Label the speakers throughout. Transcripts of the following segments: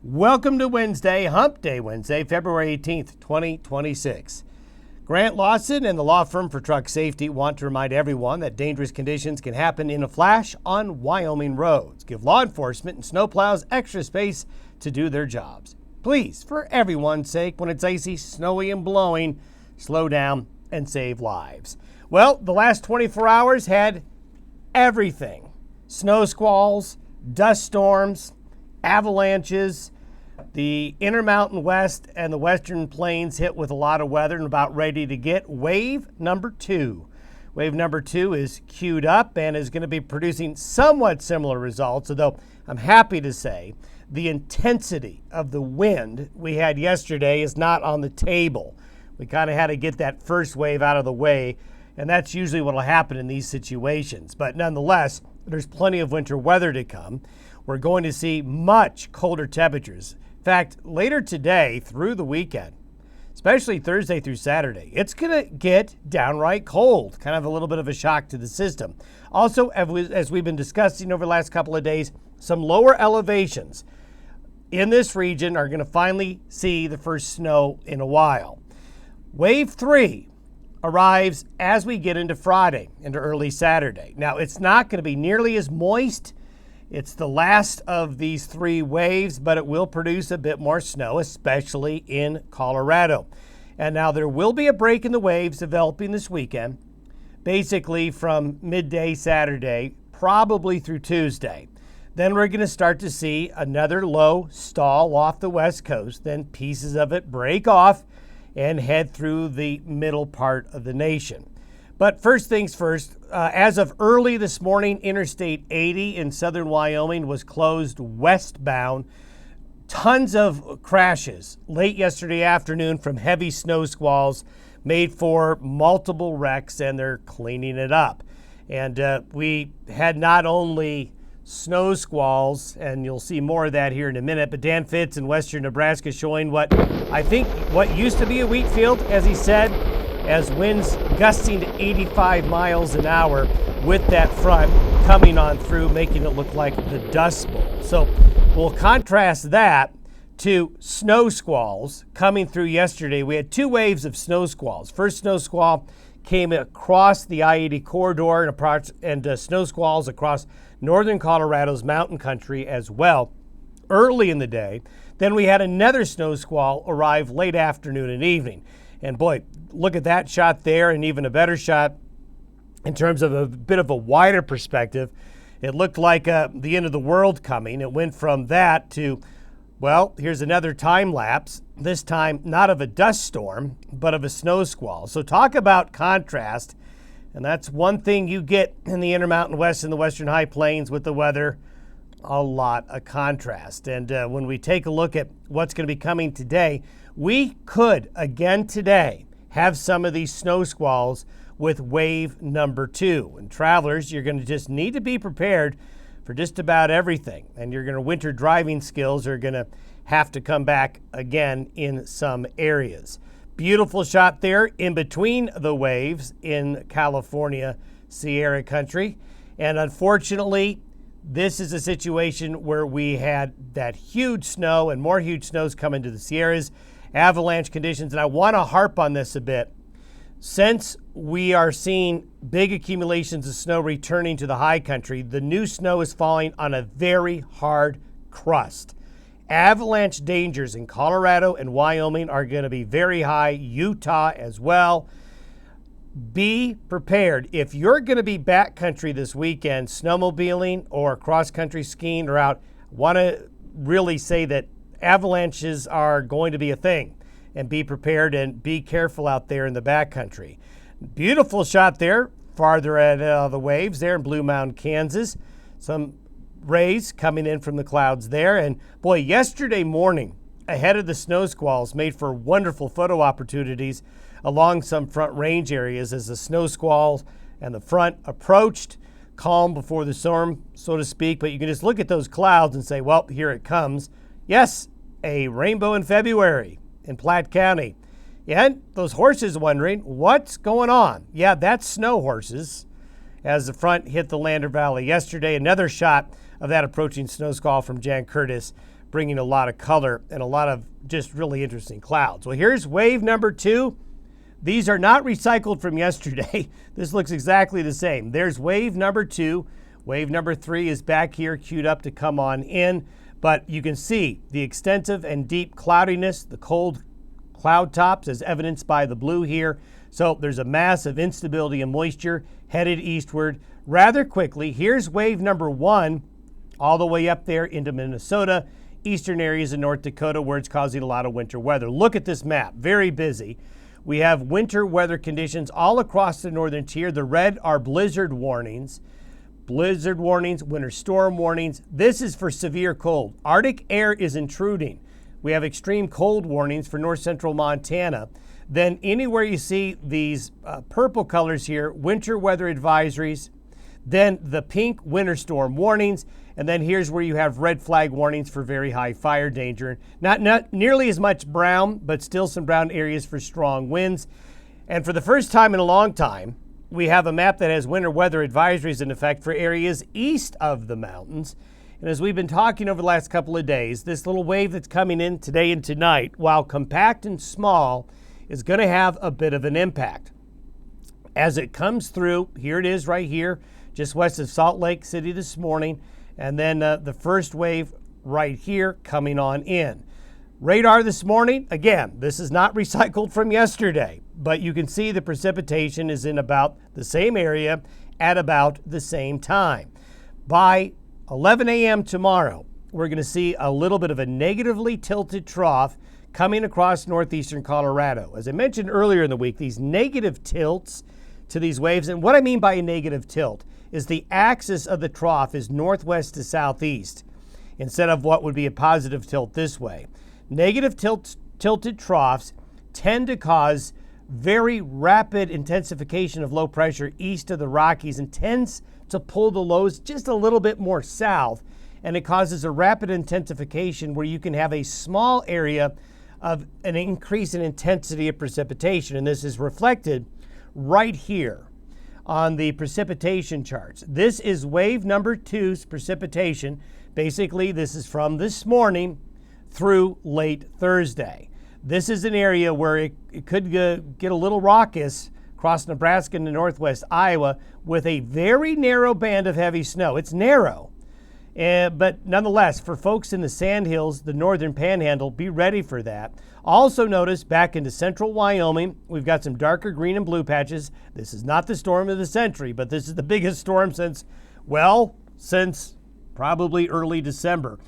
Speaker 1: Welcome to Wednesday, Hump Day Wednesday, February 18th, 2026. Grant Lawson and the law firm for truck safety want to remind everyone that dangerous conditions can happen in a flash on Wyoming roads. Give law enforcement and snowplows extra space to do their jobs. Please, for everyone's sake, when it's icy, snowy, and blowing, slow down and save lives. Well, the last 24 hours had everything. Snow squalls, dust storms, avalanches. The Intermountain West and the Western Plains hit with a lot of weather and about ready to get wave number 2. Wave number 2 is queued up and is going to be producing somewhat similar results, although I'm happy to say the intensity of the wind we had yesterday is not on the table. We kind of had to get that first wave out of the way, and that's usually what will happen in these situations. But nonetheless, there's plenty of winter weather to come. We're going to see much colder temperatures. In fact, later today through the weekend, especially Thursday through Saturday, it's going to get downright cold, kind of a little bit of a shock to the system. Also, as we've been discussing over the last couple of days, some lower elevations in this region are going to finally see the first snow in a while. Wave 3 arrives as we get into Friday, into early Saturday. Now, it's not going to be nearly as moist. It's the last of these 3 waves, but it will produce a bit more snow, especially in Colorado. And now there will be a break in the waves developing this weekend, basically from midday Saturday, probably through Tuesday. Then we're going to start to see another low stall off the west coast. Then pieces of it break off and head through the middle part of the nation. But first things first, as of early this morning, Interstate 80 in southern Wyoming was closed westbound. Tons of crashes late yesterday afternoon from heavy snow squalls made for multiple wrecks, and they're cleaning it up. And we had not only snow squalls, and you'll see more of that here in a minute, but Dan Fitz in western Nebraska showing what used to be a wheat field, as he said, as winds gusting to 85 miles an hour with that front coming on through, making it look like the Dust Bowl. So we'll contrast that to snow squalls coming through yesterday. We had 2 waves of snow squalls. First snow squall came across the I-80 corridor and snow squalls across northern Colorado's mountain country as well early in the day. Then we had another snow squall arrive late afternoon and evening. And boy, look at that shot there, and even a better shot in terms of a bit of a wider perspective. It looked like the end of the world coming. It went from that to, well, here's another time lapse, this time not of a dust storm, but of a snow squall. So talk about contrast, and that's one thing you get in the Intermountain West and the Western High Plains with the weather, a lot of contrast. And when we take a look at what's going to be coming today, we could, again today, have some of these snow squalls with wave number 2. And travelers, you're going to just need to be prepared for just about everything. And winter driving skills are going to have to come back again in some areas. Beautiful shot there in between the waves in California, Sierra country. And unfortunately, this is a situation where we had that huge snow and more huge snows coming to the Sierras, avalanche conditions. And I want to harp on this a bit. Since we are seeing big accumulations of snow returning to the high country, the new snow is falling on a very hard crust. Avalanche dangers in Colorado and Wyoming are going to be very high, Utah as well. Be prepared. If you're going to be backcountry this weekend, snowmobiling or cross-country skiing or out, want to really say that avalanches are going to be a thing, and be prepared and be careful out there in the backcountry. Beautiful shot there, farther out of the waves there in Blue Mound, Kansas. Some rays coming in from the clouds there. And boy, yesterday morning, ahead of the snow squalls, made for wonderful photo opportunities along some front range areas as the snow squalls and the front approached, calm before the storm, so to speak. But you can just look at those clouds and say, well, here it comes. Yes, a rainbow in February in Platte County. And those horses wondering, what's going on? Yeah, that's snow horses as the front hit the Lander Valley yesterday. Another shot of that approaching snow squall from Jan Curtis bringing a lot of color and a lot of just really interesting clouds. Well, here's wave number 2. These are not recycled from yesterday. This looks exactly the same. There's wave number 2. Wave number 3 is back here queued up to come on in. But you can see the extensive and deep cloudiness, the cold cloud tops as evidenced by the blue here. So there's a massive instability and moisture headed eastward rather quickly. Here's wave number 1 all the way up there into Minnesota, eastern areas of North Dakota where it's causing a lot of winter weather. Look at this map, very busy. We have winter weather conditions all across the northern tier. The red are blizzard warnings. Blizzard warnings, winter storm warnings. This is for severe cold. Arctic air is intruding. We have extreme cold warnings for north central Montana. Then anywhere you see these purple colors here, winter weather advisories. Then the pink winter storm warnings. And then here's where you have red flag warnings for very high fire danger. Not nearly as much brown, but still some brown areas for strong winds. And for the first time in a long time, we have a map that has winter weather advisories in effect for areas east of the mountains. And as we've been talking over the last couple of days, this little wave that's coming in today and tonight, while compact and small, is going to have a bit of an impact. As it comes through, here it is right here, just west of Salt Lake City this morning, and then the first wave right here coming on in. Radar this morning, again, this is not recycled from yesterday, but you can see the precipitation is in about the same area at about the same time. By 11 a.m. tomorrow, we're going to see a little bit of a negatively tilted trough coming across northeastern Colorado. As I mentioned earlier in the week, these negative tilts to these waves, and what I mean by a negative tilt is the axis of the trough is northwest to southeast instead of what would be a positive tilt this way. Negative tilted troughs tend to cause very rapid intensification of low pressure east of the Rockies and tends to pull the lows just a little bit more south, and it causes a rapid intensification where you can have a small area of an increase in intensity of precipitation, and this is reflected right here on the precipitation charts. This is wave number 2's precipitation. Basically, this is from this morning through late Thursday. This is an area where it could get a little raucous across Nebraska and northwest Iowa with a very narrow band of heavy snow. It's narrow, but nonetheless, for folks in the Sandhills, the northern panhandle, be ready for that. Also notice back into central Wyoming, we've got some darker green and blue patches. This is not the storm of the century, but this is the biggest storm since probably early December.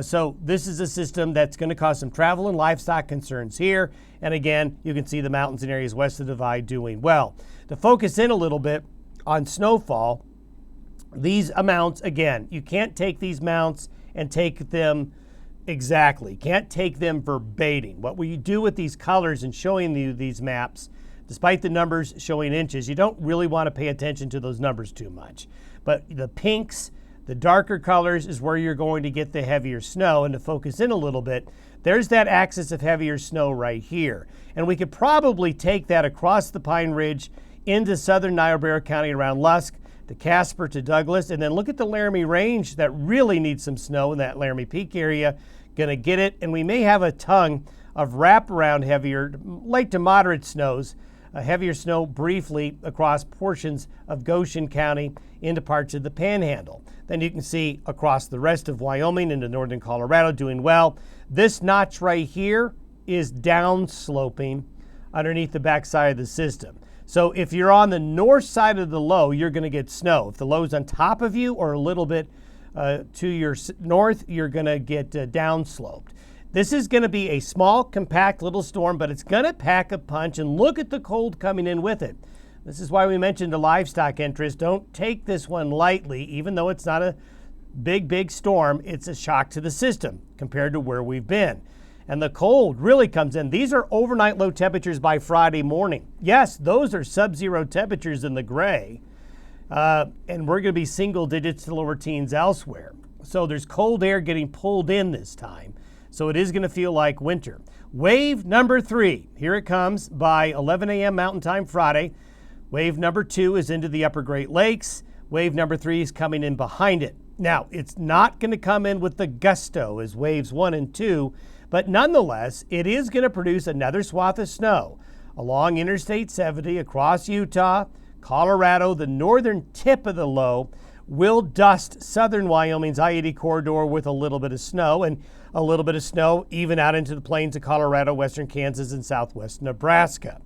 Speaker 1: So this is a system that's going to cause some travel and livestock concerns here. And again, you can see the mountains and areas west of the Divide doing well. To focus in a little bit on snowfall, these amounts, again, you can't take these amounts and take them exactly. Can't take them verbatim. What we do with these colors and showing you these maps, despite the numbers showing inches, you don't really want to pay attention to those numbers too much. But the pinks, the darker colors is where you're going to get the heavier snow. And to focus in a little bit, there's that axis of heavier snow right here. And we could probably take that across the Pine Ridge into southern Niobrara County around Lusk, to Casper, to Douglas, and then look at the Laramie Range that really needs some snow in that Laramie Peak area. Going to get it, and we may have a tongue of wraparound heavier, light to moderate snows, heavier snow briefly across portions of Goshen County into parts of the Panhandle. Then you can see across the rest of Wyoming into northern Colorado doing well. This notch right here is downsloping underneath the backside of the system. So if you're on the north side of the low, you're going to get snow. If the low's on top of you or a little bit to your north, you're going to get downsloped. This is going to be a small, compact little storm, but it's going to pack a punch, and look at the cold coming in with it. This is why we mentioned the livestock interest. Don't take this one lightly, even though it's not a big storm. It's a shock to the system compared to where we've been. And the cold really comes in. These are overnight low temperatures by Friday morning. Yes, those are sub-zero temperatures in the gray. And we're going to be single digits to lower teens elsewhere. So there's cold air getting pulled in this time. So it is going to feel like winter. Wave number 3, here it comes by 11 a.m. Mountain Time Friday. Wave number 2 is into the upper Great Lakes. Wave number 3 is coming in behind it. Now, it's not going to come in with the gusto as waves 1 and 2, but nonetheless, it is going to produce another swath of snow along Interstate 70 across Utah, Colorado. The northern tip of the low will dust southern Wyoming's I-80 corridor with a little bit of snow, and a little bit of snow even out into the plains of Colorado, western Kansas, and southwest Nebraska.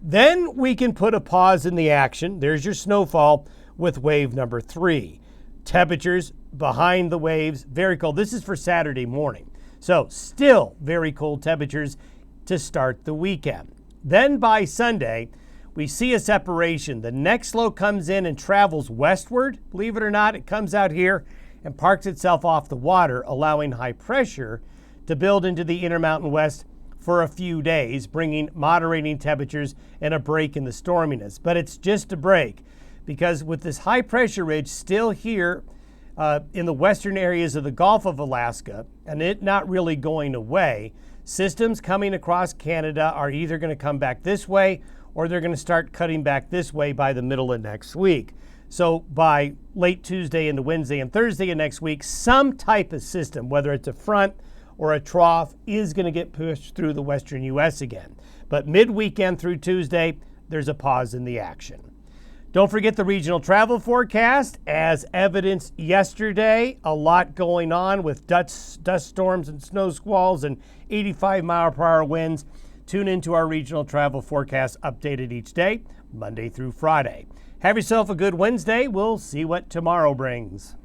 Speaker 1: Then we can put a pause in the action. There's your snowfall with wave number 3. Temperatures behind the waves, very cold. This is for Saturday morning. So still very cold temperatures to start the weekend. Then by Sunday, we see a separation. The next low comes in and travels westward. Believe it or not, it comes out here and parks itself off the water, allowing high pressure to build into the Intermountain West for a few days, bringing moderating temperatures and a break in the storminess. But it's just a break, because with this high pressure ridge still here in the western areas of the Gulf of Alaska, and it not really going away, systems coming across Canada are either going to come back this way or they're going to start cutting back this way by the middle of next week. So by late Tuesday into Wednesday and Thursday of next week, some type of system, whether it's a front or a trough, is going to get pushed through the western U.S. again. But mid-weekend through Tuesday, there's a pause in the action. Don't forget the regional travel forecast. As evidenced yesterday, a lot going on with dust storms and snow squalls and 85-mile-per-hour winds. Tune into our regional travel forecast updated each day, Monday through Friday. Have yourself a good Wednesday. We'll see what tomorrow brings.